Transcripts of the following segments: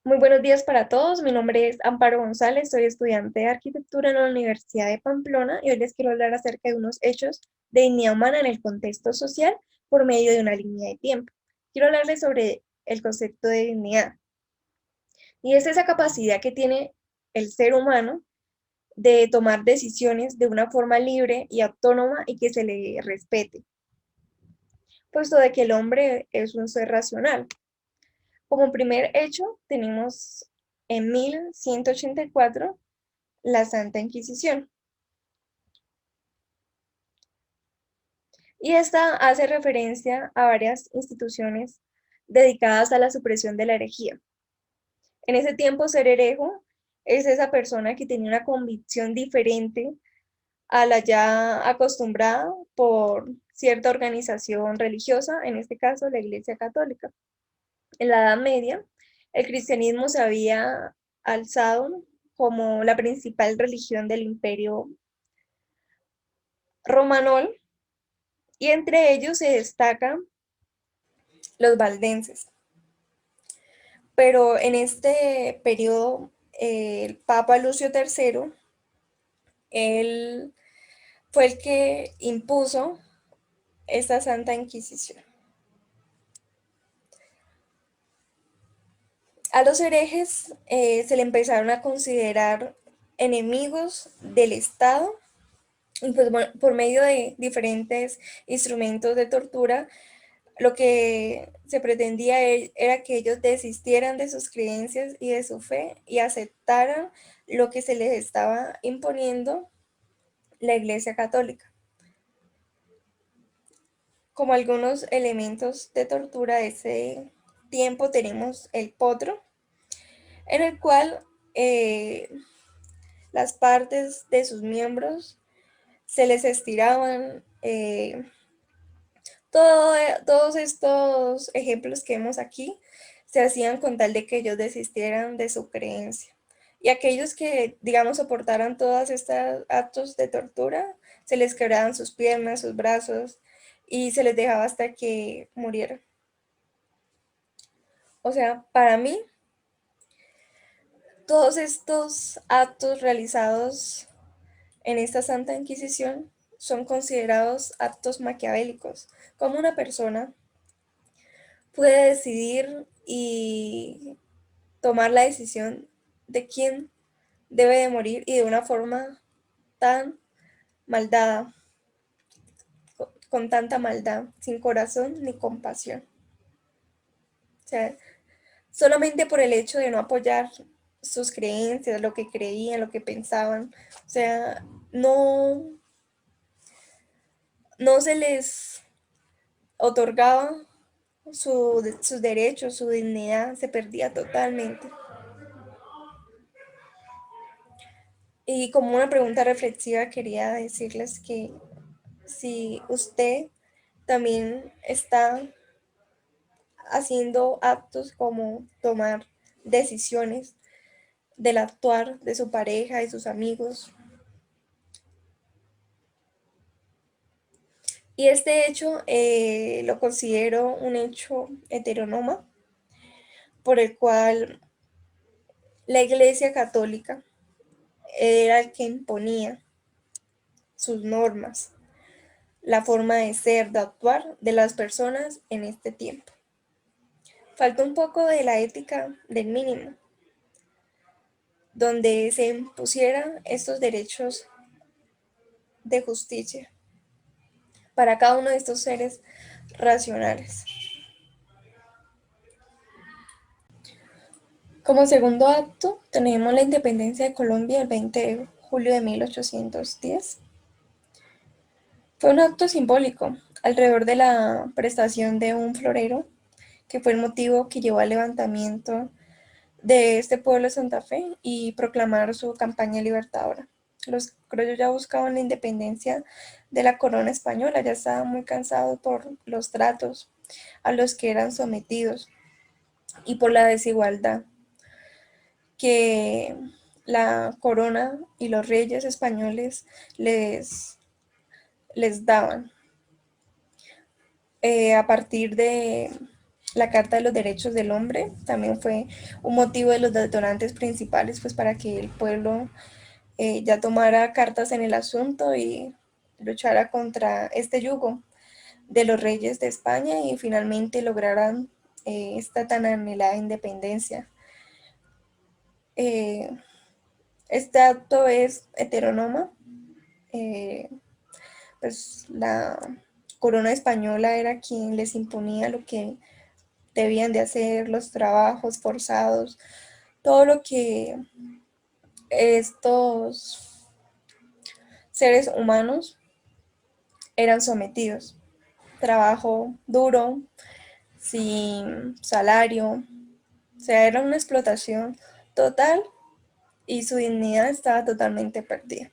Muy buenos días para todos. Mi nombre es Amparo González, soy estudiante de arquitectura en la Universidad de Pamplona y hoy les quiero hablar acerca de unos hechos de dignidad humana en el contexto social por medio de una línea de tiempo. Quiero hablarles sobre el concepto de dignidad y es esa capacidad que tiene el ser humano de tomar decisiones de una forma libre y autónoma y que se le respete, puesto de que el hombre es un ser racional. Como primer hecho, tenemos en 1184 la Santa Inquisición. Y esta hace referencia a varias instituciones dedicadas a la supresión de la herejía. En ese tiempo, ser herejo es esa persona que tenía una convicción diferente a la ya acostumbrada por cierta organización religiosa, en este caso la Iglesia Católica. En la Edad Media, el cristianismo se había alzado como la principal religión del Imperio Romanol y entre ellos se destacan los valdenses. Pero en este periodo, el Papa Lucio III, él fue el que impuso esta Santa Inquisición. A los herejes se le empezaron a considerar enemigos del Estado y pues bueno, por medio de diferentes instrumentos de tortura, lo que se pretendía era que ellos desistieran de sus creencias y de su fe y aceptaran lo que se les estaba imponiendo la Iglesia Católica. Como algunos elementos de tortura de ese tiempo tenemos el potro, en el cual eh, las partes de sus miembros se les estiraban. Todos estos ejemplos que vemos aquí se hacían con tal de que ellos desistieran de su creencia. Y aquellos que, digamos, soportaran todos estos actos de tortura, se les quebraban sus piernas, sus brazos y se les dejaba hasta que murieran. O sea, para mí, todos estos actos realizados en esta Santa Inquisición son considerados actos maquiavélicos, como una persona puede decidir y tomar la decisión de quién debe de morir y de una forma tan maldada, con tanta maldad, sin corazón ni compasión. O sea, solamente por el hecho de no apoyar sus creencias, lo que creían, lo que pensaban. O sea, no se les otorgaba sus derechos, su dignidad, se perdía totalmente. Y como una pregunta reflexiva quería decirles que si usted también está haciendo actos como tomar decisiones del actuar de su pareja y sus amigos. Y este hecho lo considero un hecho heteronoma por el cual la Iglesia Católica era el que imponía sus normas, la forma de ser, de actuar de las personas en este tiempo. Falta un poco de la ética del mínimo, donde se impusieran estos derechos de justicia para cada uno de estos seres racionales. Como segundo acto, tenemos la independencia de Colombia el 20 de julio de 1810. Fue un acto simbólico alrededor de la prestación de un florero, que fue el motivo que llevó al levantamiento de este pueblo de Santa Fe y proclamar su campaña libertadora. Los criollos ya buscaban la independencia de la corona española, ya estaban muy cansados por los tratos a los que eran sometidos y por la desigualdad que la corona y los reyes españoles les daban. A partir La Carta de los Derechos del Hombre también fue un motivo de los detonantes principales, pues para que el pueblo ya tomara cartas en el asunto y luchara contra este yugo de los reyes de España y finalmente lograran esta tan anhelada independencia. Eh, este acto es heterónoma, eh, pues la corona española era quien les imponía lo que debían de hacer, los trabajos forzados, todo lo que estos seres humanos eran sometidos. Trabajo duro, sin salario, o sea, era una explotación total y su dignidad estaba totalmente perdida.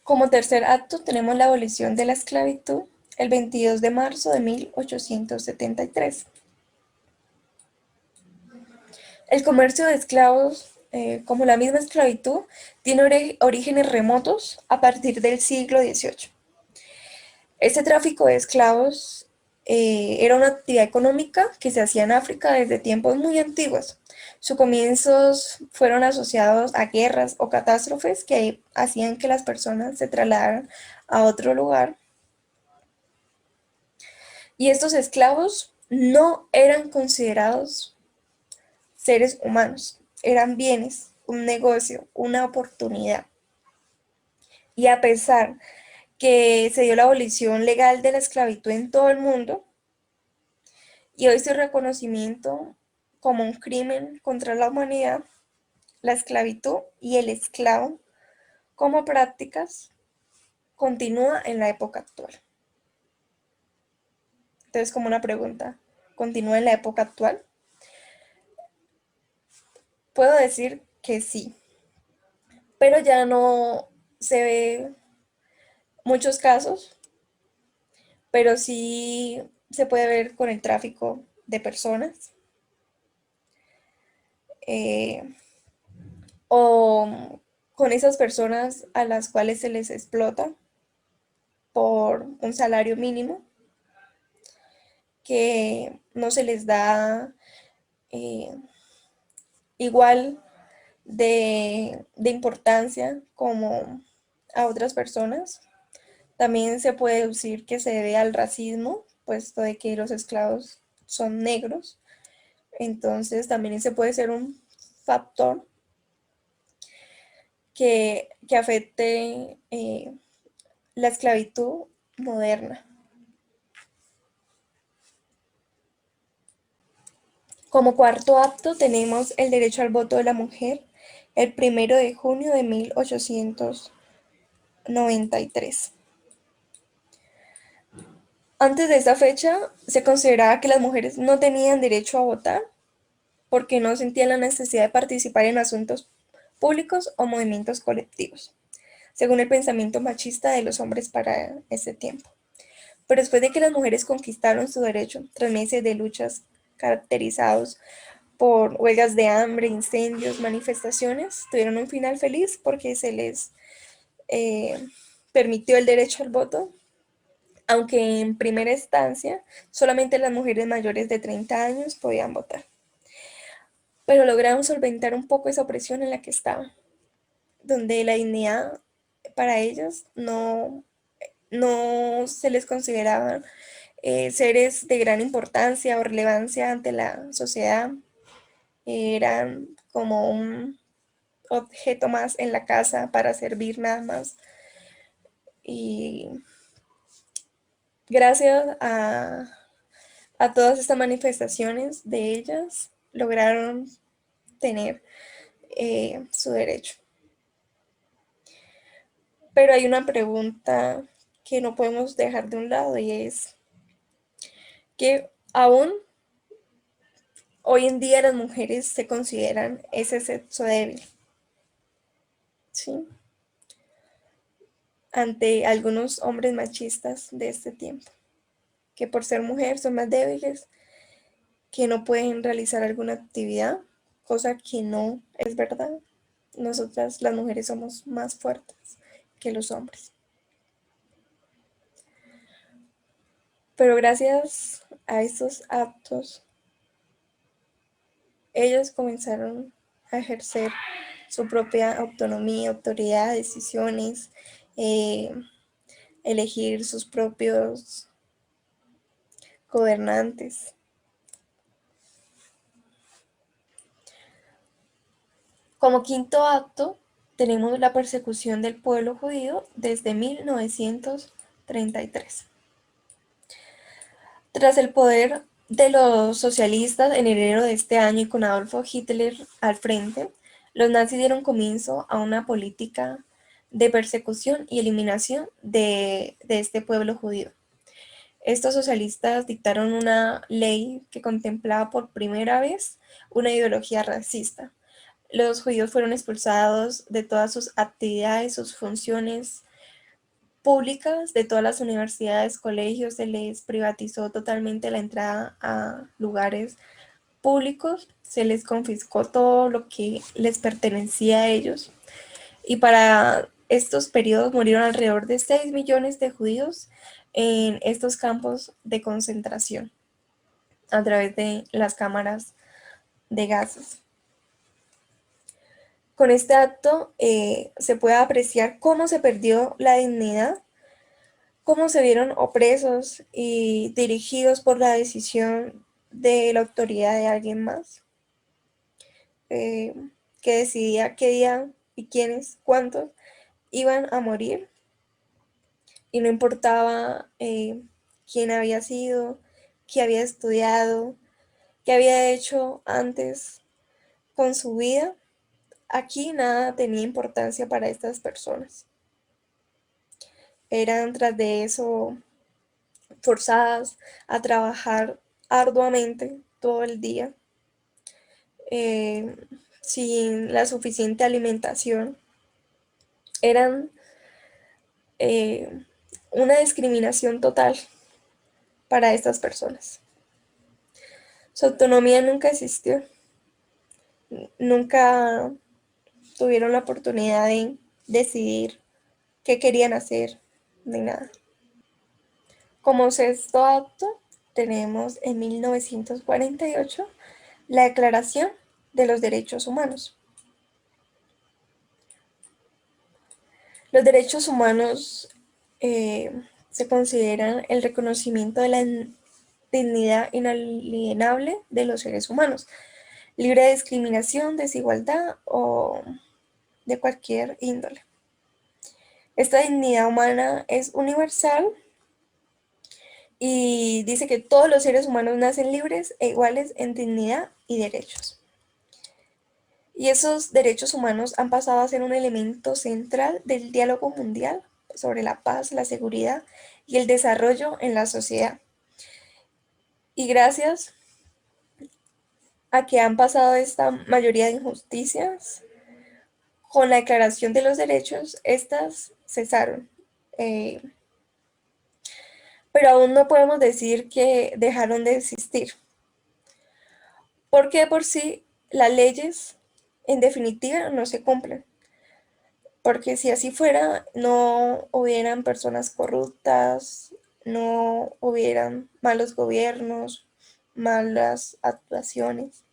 Como tercer acto tenemos la abolición de la esclavitud el 22 de marzo de 1873. El comercio de esclavos, como la misma esclavitud, tiene orígenes remotos a partir del siglo XVIII. Este tráfico de esclavos era una actividad económica que se hacía en África desde tiempos muy antiguos. Sus comienzos fueron asociados a guerras o catástrofes que hacían que las personas se trasladaran a otro lugar. Y estos esclavos no eran considerados seres humanos, eran bienes, un negocio, una oportunidad. Y a pesar que se dio la abolición legal de la esclavitud en todo el mundo, y hoy su reconocimiento como un crimen contra la humanidad, la esclavitud y el esclavo como prácticas continúa en la época actual. Entonces, como una pregunta, ¿continúa en la época actual? Puedo decir que sí, pero ya no se ve muchos casos, pero sí se puede ver con el tráfico de personas eh, o con esas personas a las cuales se les explota por un salario mínimo que no se les da eh, igual de importancia como a otras personas. También se puede decir que se debe al racismo, puesto de que los esclavos son negros. Entonces también se puede ser un factor que afecte la esclavitud moderna. Como cuarto acto tenemos el derecho al voto de la mujer el 1 de junio de 1893. Antes de esta fecha se consideraba que las mujeres no tenían derecho a votar porque no sentían la necesidad de participar en asuntos públicos o movimientos colectivos, según el pensamiento machista de los hombres para ese tiempo. Pero después de que las mujeres conquistaron su derecho, tras meses de luchas caracterizados por huelgas de hambre, incendios, manifestaciones, tuvieron un final feliz porque se les eh, permitió el derecho al voto, aunque en primera instancia solamente las mujeres mayores de 30 años podían votar. Pero lograron solventar un poco esa opresión en la que estaban, donde la dignidad para ellos no se les consideraban seres de gran importancia o relevancia ante la sociedad, eran como un objeto más en la casa para servir nada más. Y gracias a todas estas manifestaciones de ellas, lograron tener su derecho. Pero hay una pregunta que no podemos dejar de un lado y es que aún hoy en día las mujeres se consideran ese sexo débil, ¿sí? Ante algunos hombres machistas de este tiempo, que por ser mujer son más débiles, que no pueden realizar alguna actividad, cosa que no es verdad. Nosotras las mujeres somos más fuertes que los hombres. Pero gracias a estos actos, ellos comenzaron a ejercer su propia autonomía, autoridad, decisiones, eh, elegir sus propios gobernantes. Como quinto acto, tenemos la persecución del pueblo judío desde 1933. Tras el poder de los socialistas en enero de este año y con Adolfo Hitler al frente, los nazis dieron comienzo a una política de persecución y eliminación de este pueblo judío. Estos socialistas dictaron una ley que contemplaba por primera vez una ideología racista. Los judíos fueron expulsados de todas sus actividades, sus funciones públicas, de todas las universidades, colegios, se les privatizó totalmente la entrada a lugares públicos, se les confiscó todo lo que les pertenecía a ellos. Y para estos periodos murieron alrededor de 6 millones de judíos en estos campos de concentración a través de las cámaras de gases. Con este acto se puede apreciar cómo se perdió la dignidad, cómo se vieron opresos y dirigidos por la decisión de la autoridad de alguien más, eh, que decidía qué día y quiénes, cuántos iban a morir, y no importaba quién había sido, qué había estudiado, qué había hecho antes con su vida. Aquí nada tenía importancia para estas personas. Eran tras de eso forzadas a trabajar arduamente todo el día, eh, sin la suficiente alimentación. Eran eh, una discriminación total para estas personas. Su autonomía nunca existió, nunca tuvieron la oportunidad de decidir qué querían hacer, ni nada. Como sexto acto, tenemos en 1948 la Declaración de los Derechos Humanos. Los derechos humanos se consideran el reconocimiento de la dignidad inalienable de los seres humanos, libre de discriminación, desigualdad o de cualquier índole. Esta dignidad humana es universal y dice que todos los seres humanos nacen libres e iguales en dignidad y derechos. Y esos derechos humanos han pasado a ser un elemento central del diálogo mundial sobre la paz, la seguridad y el desarrollo en la sociedad. Y gracias a que han pasado esta mayoría de injusticias, con la Declaración de los Derechos, estas cesaron. Eh, pero aún no podemos decir que dejaron de existir, porque de por sí las leyes en definitiva no se cumplen. Porque si así fuera, no hubieran personas corruptas, no hubieran malos gobiernos, malas actuaciones.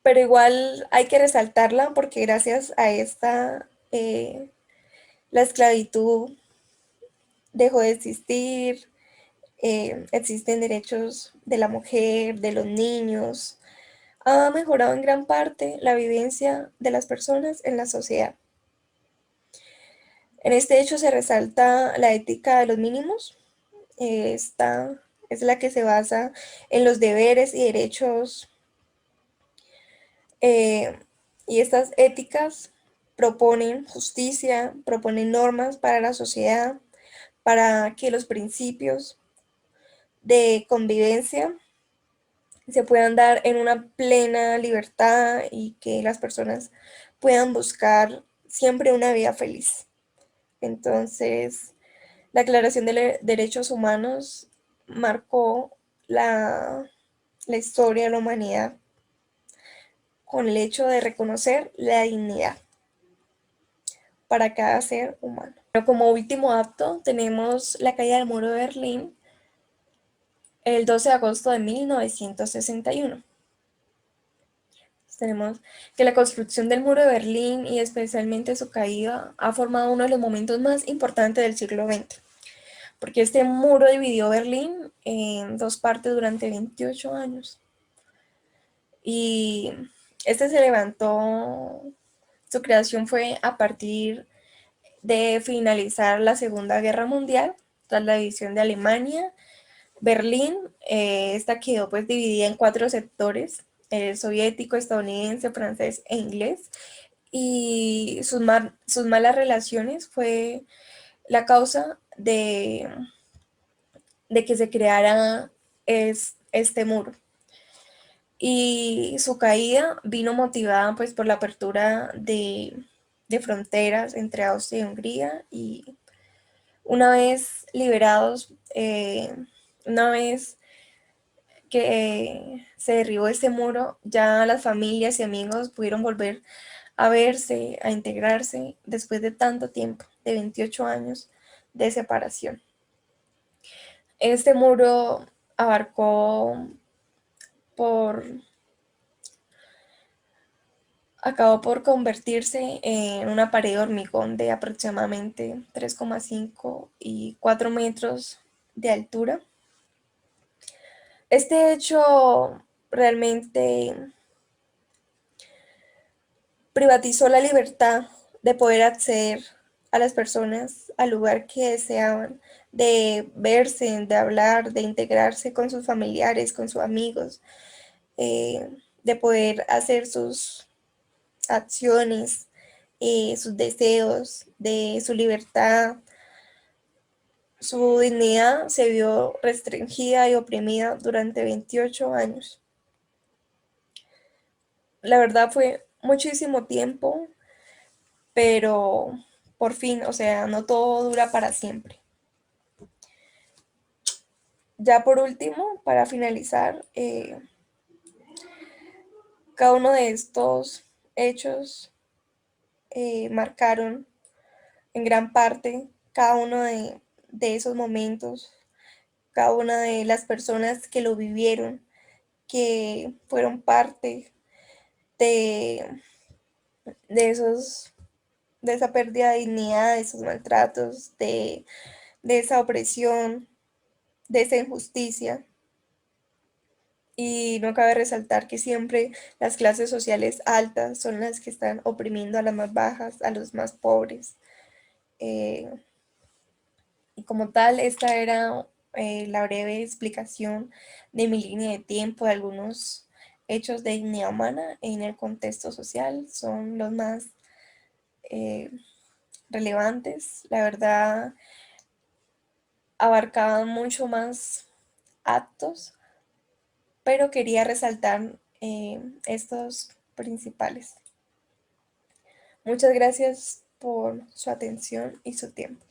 Pero igual hay que resaltarla porque gracias a esta, la esclavitud dejó de existir, existen derechos de la mujer, de los niños, ha mejorado en gran parte la vivencia de las personas en la sociedad. En este hecho se resalta la ética de los mínimos. Esta es la que se basa en los deberes y derechos, eh, y estas éticas proponen justicia, proponen normas para la sociedad, para que los principios de convivencia se puedan dar en una plena libertad y que las personas puedan buscar siempre una vida feliz. Entonces, la Declaración de Derechos Humanos marcó la historia de la humanidad con el hecho de reconocer la dignidad para cada ser humano. Pero como último acto tenemos la caída del muro de Berlín el 12 de agosto de 1961. Tenemos que la construcción del muro de Berlín y especialmente su caída ha formado uno de los momentos más importantes del siglo XX, porque este muro dividió Berlín en dos partes durante 28 años. Y este se levantó, su creación fue a partir de finalizar la Segunda Guerra Mundial, tras la división de Alemania. Berlín, esta quedó pues dividida en cuatro sectores, el soviético, estadounidense, francés e inglés, y sus malas relaciones fue la causa de que se creara este muro. Y su caída vino motivada pues por la apertura de fronteras entre Austria y Hungría, y una vez liberados, una vez que se derribó ese muro, ya las familias y amigos pudieron volver a verse, a integrarse después de tanto tiempo, de 28 años de separación. Este muro abarcó por acabó por convertirse en una pared de hormigón de aproximadamente 3,5 y 4 metros de altura. Este hecho realmente privatizó la libertad de poder acceder a las personas al lugar que deseaban, de verse, de hablar, de integrarse con sus familiares, con sus amigos, de poder hacer sus acciones, sus deseos, de su libertad. Su dignidad se vio restringida y oprimida durante 28 años. La verdad fue muchísimo tiempo, pero por fin, o sea, no todo dura para siempre. Ya por último, para finalizar, cada uno de estos hechos marcaron en gran parte cada uno de esos momentos, cada una de las personas que lo vivieron, que fueron parte de, de esos, de esa pérdida de dignidad, de esos maltratos, de esa opresión, de esa injusticia. Y no cabe resaltar que siempre las clases sociales altas son las que están oprimiendo a las más bajas, a los más pobres. Eh, y como tal, esta era la breve explicación de mi línea de tiempo de algunos hechos de dignidad humana en el contexto social. Son los más eh, relevantes. La verdad, abarcaban mucho más actos, pero quería resaltar estos principales. Muchas gracias por su atención y su tiempo.